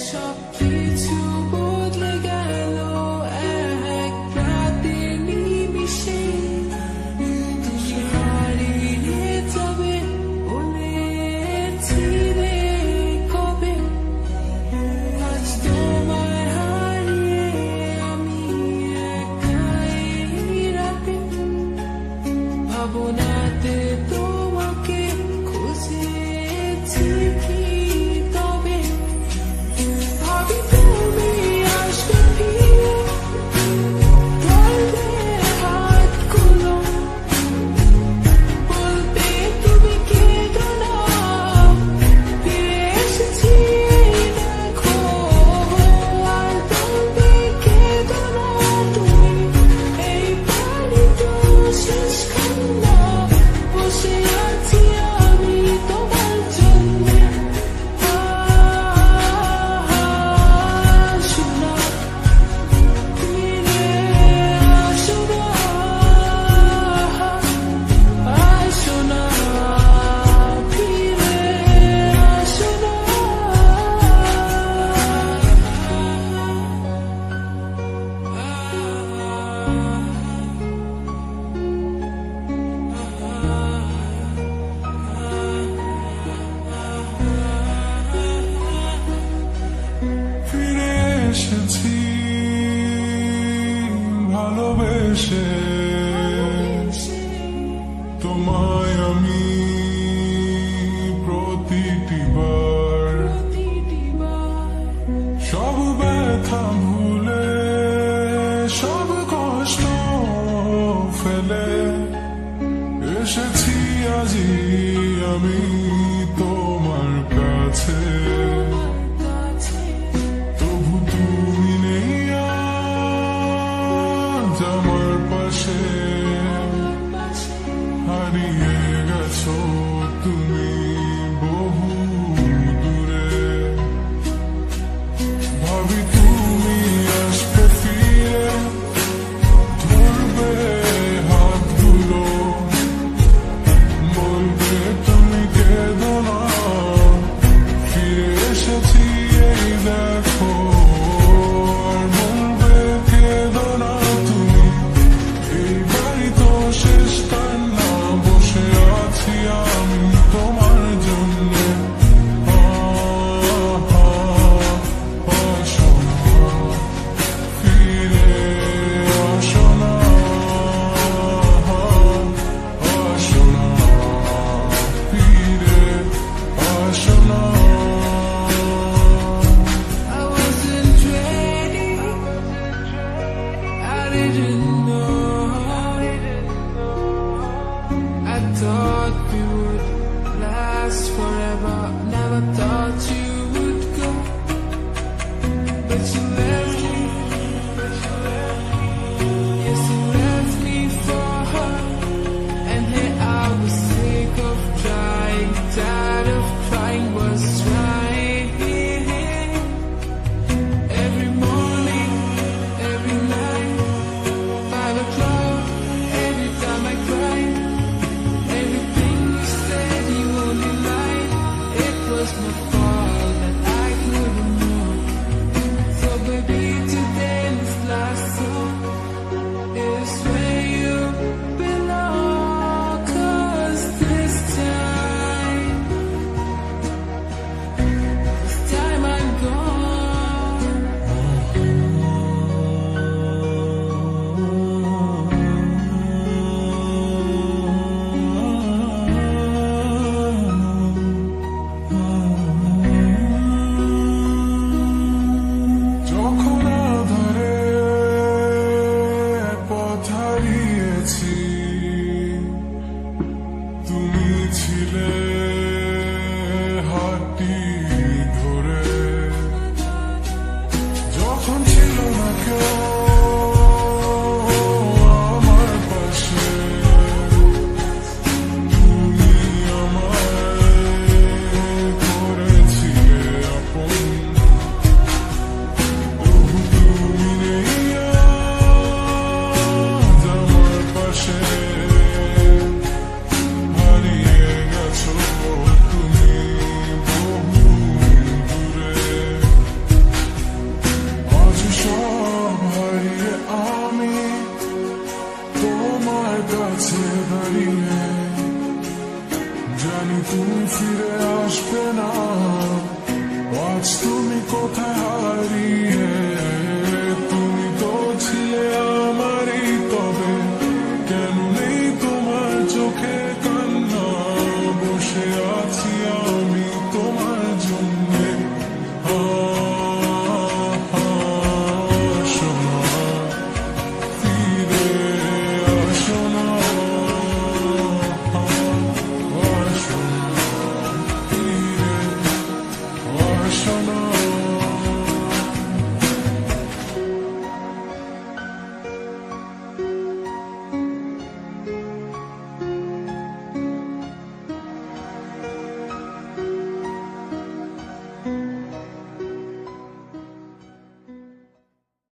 সবকিছু বদলে গেল এক রাতের নিমিষে, তুমি হারিয়ে যাবে বলেছিলে কবে। আজ তোমায় হারিয়ে আমি একা এই রাতে, ভাবনাতে তোমাকে খুঁজেছি কি তবে। ভাবি তুমি আসবে ফিরে, বলবে হাতগুলো, বলবে তুমি কেঁদো না, ফিরে এসেছি দেখো। আর বলবে কেঁদো না তুমি, এই পানি তো শেষ কান্না, বসে আছি আমি তোমার জন্যে। আসো না, ফিরে আসো না, আসো না, ফিরে আসো না। ফিরে এসেছি ভালোবেসে, তোমায় আমি প্রতিটি বার সব ব্যথা ভুলে, সব কষ্ট ফেলে এসেছি আজি আমি তোমার কাছে। তবু তুমি নেই আজ আমার পাশে, হারিয়ে গেছো তুমি বহু দূরে। ভাবি তুমি কোথায় হারিয়ে